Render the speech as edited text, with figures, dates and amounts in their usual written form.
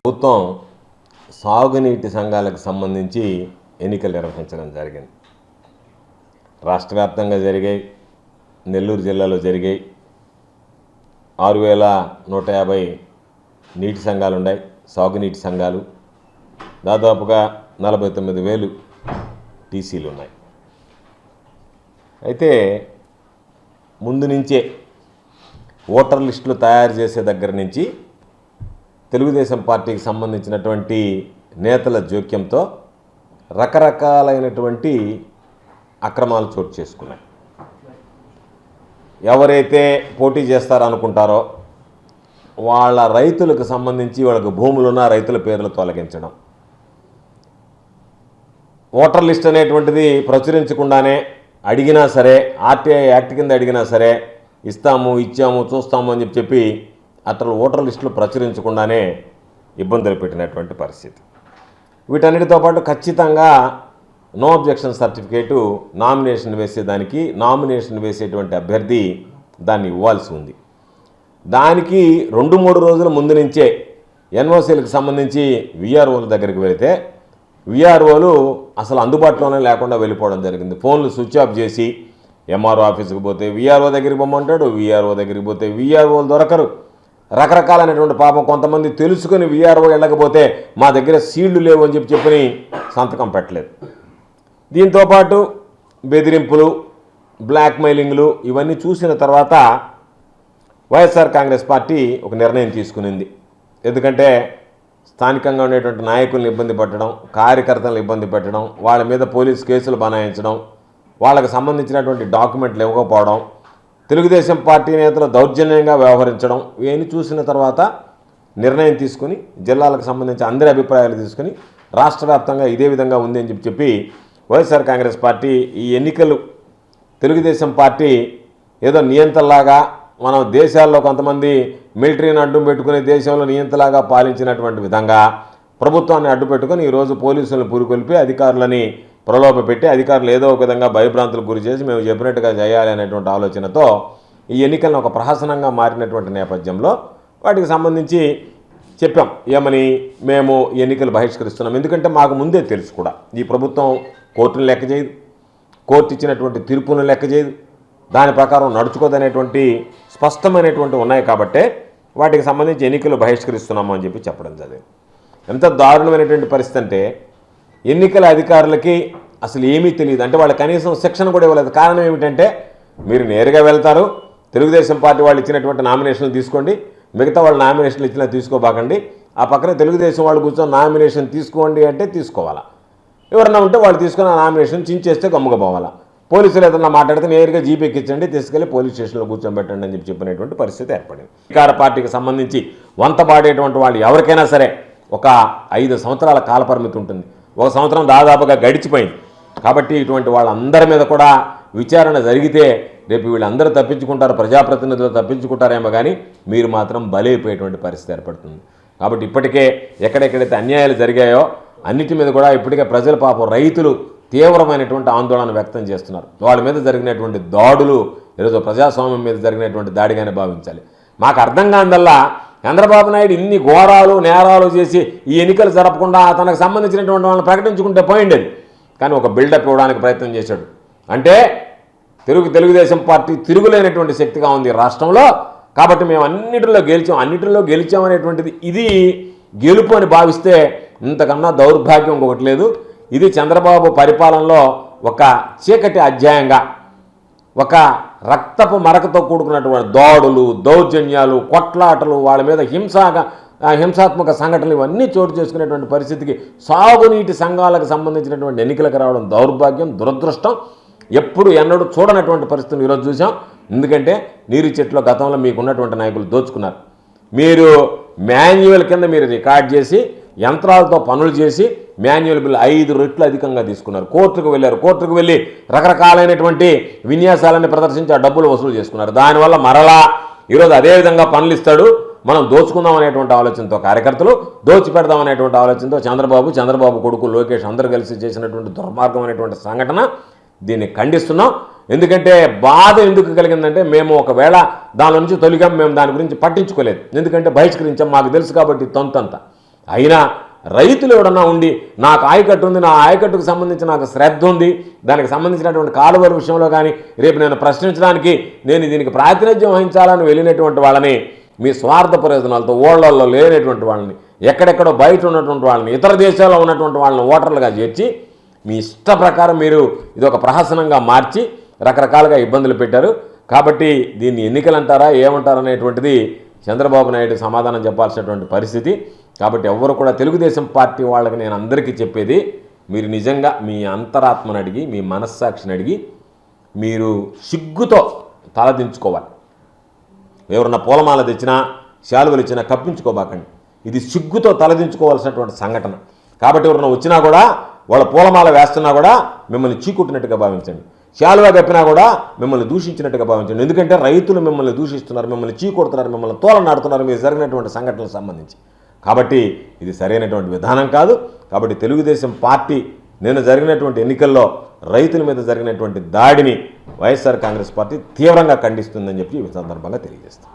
ప్రభుత్వం సాగునీటి సంఘాలకు సంబంధించి ఎన్నికలు నిర్వహించడం జరిగింది. రాష్ట్ర వ్యాప్తంగా జరిగాయి, నెల్లూరు జిల్లాలో జరిగాయి. 6150 నీటి సంఘాలు ఉన్నాయి, సాగునీటి సంఘాలు. దాదాపుగా 49,000 టీసీలు ఉన్నాయి. అయితే ముందు నుంచే ఓటర్ లిస్టులు తయారు చేసే దగ్గర నుంచి తెలుగుదేశం పార్టీకి సంబంధించినటువంటి నేతల జోక్యంతో రకరకాలైనటువంటి అక్రమాలు చోటు చేసుకున్నాయి. ఎవరైతే పోటీ చేస్తారనుకుంటారో వాళ్ళ రైతులకు సంబంధించి వాళ్ళకి భూములున్న రైతుల పేర్లు తొలగించడం, ఓటర్ లిస్ట్ అనేటువంటిది ప్రచురించకుండానే అడిగినా సరే, ఆర్టీఐ యాక్ట్ కింద అడిగినా సరే ఇస్తాము, ఇచ్చాము, చూస్తాము అని చెప్పి అట్లా ఓటర్ లిస్టులు ప్రచురించకుండానే ఇబ్బందులు పెట్టినటువంటి పరిస్థితి. వీటన్నిటితో పాటు ఖచ్చితంగా నో అబ్జెక్షన్ సర్టిఫికేటు నామినేషన్ వేసేదానికి, నామినేషన్ వేసేటువంటి అభ్యర్థి దాన్ని ఇవ్వాల్సి ఉంది. దానికి 2-3 రోజుల ముందు నుంచే ఎన్ఓసీలకు సంబంధించి విఆర్ఓల దగ్గరికి వెళితే విఆర్ఓలు అసలు అందుబాటులోనే లేకుండా వెళ్ళిపోవడం జరిగింది. ఫోన్లు స్విచ్ ఆఫ్ చేసి ఎంఆర్ఓ ఆఫీస్కి పోతే విఆర్ఓ దగ్గరికి పోమంటాడు, విఆర్ఓ దగ్గరికి పోతే విఆర్ఓలు దొరకరు. రకరకాలైనటువంటి పాపం కొంతమంది తెలుసుకొని విఆర్ఓ వెళ్ళకపోతే మా దగ్గర సీళ్లు లేవు అని చెప్పి సంతకం పెట్టలేదు. దీంతోపాటు బెదిరింపులు, బ్లాక్మెయిలింగ్లు ఇవన్నీ చూసిన తర్వాత వైఎస్ఆర్ కాంగ్రెస్ పార్టీ ఒక నిర్ణయం తీసుకునింది. ఎందుకంటే స్థానికంగా ఉండేటువంటి నాయకులను ఇబ్బంది పెట్టడం, కార్యకర్తలను ఇబ్బంది పెట్టడం, వాళ్ళ మీద పోలీసు కేసులు బనాయించడం, వాళ్ళకి సంబంధించినటువంటి డాక్యుమెంట్లు ఇవ్వకపోవడం, తెలుగుదేశం పార్టీ నేతలు దౌర్జన్యంగా వ్యవహరించడం, ఇవన్నీ చూసిన తర్వాత నిర్ణయం తీసుకుని జిల్లాలకు సంబంధించి అందరి అభిప్రాయాలు తీసుకుని రాష్ట్ర వ్యాప్తంగా ఇదే విధంగా ఉంది అని చెప్పి వైఎస్ఆర్ కాంగ్రెస్ పార్టీ ఈ ఎన్నికలు తెలుగుదేశం పార్టీ ఏదో నియంత్రణలాగా, మనం దేశాల్లో కొంతమంది మిలిటరీని అడ్డు పెట్టుకుని దేశంలో నియంత్రణలాగా పాలించినటువంటి విధంగా ప్రభుత్వాన్ని అడ్డు పెట్టుకుని ఈరోజు పోలీసులను పురికొల్పి అధికారులని ప్రలోభపెట్టి అధికారులు ఏదో ఒక విధంగా భయభ్రాంతులకు గురి చేసి మేము చెప్పినట్టుగా చేయాలి అనేటువంటి ఆలోచనతో ఈ ఎన్నికలను ఒక ప్రహసనంగా మారినటువంటి నేపథ్యంలో వాటికి సంబంధించి చెప్పాం ఏమని, మేము ఎన్నికలు బహిష్కరిస్తున్నాం. ఎందుకంటే మాకు ముందే తెలుసు కూడా ఈ ప్రభుత్వం కోర్టును లెక్క చేయదు, కోర్టు ఇచ్చినటువంటి తీర్పులను లెక్క చేయదు, దాని ప్రకారం నడుచుకోదనేటువంటి స్పష్టమైనటువంటి ఉన్నాయి. కాబట్టే వాటికి సంబంధించి ఎన్నికలు బహిష్కరిస్తున్నాము అని చెప్పి చెప్పడం జరిగింది. ఎంత దారుణమైనటువంటి పరిస్థితి అంటే ఎన్నికల అధికారులకి అసలు ఏమీ తెలియదు. అంటే వాళ్ళు కనీసం శిక్షణ కూడా ఇవ్వలేదు. కారణం ఏమిటంటే మీరు నేరుగా వెళ్తారు, తెలుగుదేశం పార్టీ వాళ్ళు ఇచ్చినటువంటి నామినేషన్లు తీసుకోండి, మిగతా వాళ్ళు నామినేషన్లు ఇచ్చినా తీసుకోబాకండి, ఆ పక్కన తెలుగుదేశం వాళ్ళు కూర్చొని నామినేషన్ తీసుకోండి అంటే తీసుకోవాలా, ఎవరన్నా ఉంటే వాళ్ళు తీసుకుని ఆ నామినేషన్ చించేస్తే గమ్ముగా పోవాలా, పోలీసులు ఏదన్నా మాట్లాడితే నేరుగా జీపీకి ఇచ్చండి, తీసుకెళ్ళి పోలీస్ స్టేషన్లో కూర్చోబెట్టండి అని చెప్పినటువంటి పరిస్థితి ఏర్పడింది. అధికార పార్టీకి సంబంధించి వంతపాడేటువంటి వాళ్ళు ఎవరికైనా సరే ఒక 5 సంవత్సరాల కాలపరిమితి ఉంటుంది. 1 సంవత్సరం దాదాపుగా గడిచిపోయింది. కాబట్టి ఇటువంటి వాళ్ళందరి మీద కూడా విచారణ జరిగితే రేపు వీళ్ళందరూ తప్పించుకుంటారు, ప్రజాప్రతినిధులు తప్పించుకుంటారేమో కానీ మీరు మాత్రం బలైపోయేటువంటి పరిస్థితి ఏర్పడుతుంది. కాబట్టి ఇప్పటికే ఎక్కడెక్కడైతే అన్యాయాలు జరిగాయో అన్నిటి మీద కూడా ఇప్పటికే ప్రజల పాపం రైతులు తీవ్రమైనటువంటి ఆందోళన వ్యక్తం చేస్తున్నారు. వాళ్ళ మీద జరిగినటువంటి దాడులు ఈరోజు ప్రజాస్వామ్యం మీద జరిగినటువంటి దాడిగానే భావించాలి. మాకు అర్థం కానిదల్లా చంద్రబాబు నాయుడు ఇన్ని ఘోరాలు నేరాలు చేసి ఈ ఎన్నికలు జరపకుండా తనకు సంబంధించినటువంటి వాళ్ళని ప్రకటించుకుంటే పోయిండేది. కానీ ఒక బిల్డప్ ఇవ్వడానికి ప్రయత్నం చేశాడు. అంటే తెలుగుదేశం పార్టీ తిరుగులేనటువంటి శక్తిగా ఉంది రాష్ట్రంలో. కాబట్టి మేము అన్నిటిలో గెలిచామనేటువంటిది ఇది గెలుపు అని భావిస్తే ఇంతకన్నా దౌర్భాగ్యం ఇంకొకటి లేదు. ఇది చంద్రబాబు పరిపాలనలో ఒక చీకటి అధ్యాయంగా, ఒక రక్తపు మరకతో కూడుకున్నటువంటి దాడులు, దౌర్జన్యాలు, కొట్లాటలు, వాళ్ళ మీద హింసాత్మక సంఘటనలు ఇవన్నీ చోటు చేసుకునేటువంటి పరిస్థితికి సాగునీటి సంఘాలకు సంబంధించినటువంటి ఎన్నికలకు రావడం దౌర్భాగ్యం, దురదృష్టం. ఎప్పుడు ఎన్నడూ చూడనటువంటి పరిస్థితులు ఈరోజు చూసాం. ఎందుకంటే నీరు చెట్లో గతంలో మీకున్నటువంటి నాయకులు దోచుకున్నారు. మీరు మాన్యువల్ కింద మీరు రికార్డ్ చేసి యంత్రాలతో పనులు చేసి మాన్యువల్ బిల్ 5 రెట్లు అధికంగా తీసుకున్నారు. కోర్టుకు వెళ్ళారు. కోర్టుకు వెళ్ళి రకరకాలైనటువంటి విన్యాసాలని ప్రదర్శించి ఆ డబ్బులు వసూలు చేసుకున్నారు. దానివల్ల మరలా ఈరోజు అదేవిధంగా పనులు ఇస్తాడు, మనం దోచుకుందాం అనేటువంటి ఆలోచనతో కార్యకర్తలు, దోచి పెడదాం అనేటువంటి ఆలోచనతో చంద్రబాబు కొడుకు లోకేష్ అందరూ కలిసి చేసినటువంటి దుర్మార్గమైనటువంటి సంఘటన. దీన్ని ఖండిస్తున్నాం. ఎందుకంటే బాధ ఎందుకు కలిగిందంటే మేము ఒకవేళ దాని నుంచి తొలిగా మేము దాని గురించి పట్టించుకోలేదు. ఎందుకంటే బహిష్కరించాం, మాకు తెలుసు కాబట్టి తొంతంత. అయినా రైతులు ఎవడన్నా ఉండి నాకు ఆయకట్టు ఉంది, నా ఆయకట్టుకు సంబంధించి నాకు శ్రద్ధ ఉంది, దానికి సంబంధించినటువంటి కాలువల విషయంలో కానీ రేపు నేను ప్రశ్నించడానికి నేను దీనికి ప్రాతినిధ్యం వహించాలని వెళ్ళినటువంటి వాళ్ళని మీ స్వార్థ ప్రయోజనాలతో ఓళ్లలో లేనటువంటి వాళ్ళని, ఎక్కడెక్కడో బయట ఉన్నటువంటి వాళ్ళని, ఇతర దేశాల్లో ఉన్నటువంటి వాళ్ళని ఓటర్లుగా చేర్చి మీ ఇష్ట ప్రకారం మీరు ఇది ఒక ప్రహసనంగా మార్చి రకరకాలుగా ఇబ్బందులు పెట్టారు. కాబట్టి దీన్ని ఎన్నికలు అంటారా ఏమంటారు అనేటువంటిది చంద్రబాబు నాయుడు సమాధానం చెప్పాల్సినటువంటి పరిస్థితి. కాబట్టి ఎవరు కూడా తెలుగుదేశం పార్టీ వాళ్ళకి నేను అందరికీ చెప్పేది, మీరు నిజంగా మీ అంతరాత్మను అడిగి మీ మనస్సాక్షిని అడిగి మీరు సిగ్గుతో తలదించుకోవాలి. ఎవరన్నా పూలమాల తెచ్చినా శాలువలు ఇచ్చినా కప్పించుకోబాకండి. ఇది సిగ్గుతో తలదించుకోవాల్సినటువంటి సంఘటన. కాబట్టి ఎవరన్నా వచ్చినా కూడా వాళ్ళ పూలమాల వేస్తున్నా కూడా మిమ్మల్ని చీకుట్టినట్టుగా భావించండి, శాలువా కప్పినా కూడా మిమ్మల్ని దూషించినట్టుగా భావించండి. ఎందుకంటే రైతులు మిమ్మల్ని దూషిస్తున్నారు, మిమ్మల్ని చీకొడుతున్నారు, మిమ్మల్ని తోలనాడుతున్నారు మీరు జరిగినటువంటి సంఘటనలకు సంబంధించి. కాబట్టి ఇది సరైనటువంటి విధానం కాదు. కాబట్టి తెలుగుదేశం పార్టీ నిన్న జరిగినటువంటి ఎన్నికల్లో రైతుల మీద జరిగినటువంటి దాడిని వైఎస్ఆర్ కాంగ్రెస్ పార్టీ తీవ్రంగా ఖండిస్తుందని చెప్పి ఈ సందర్భంగా తెలియజేస్తాం.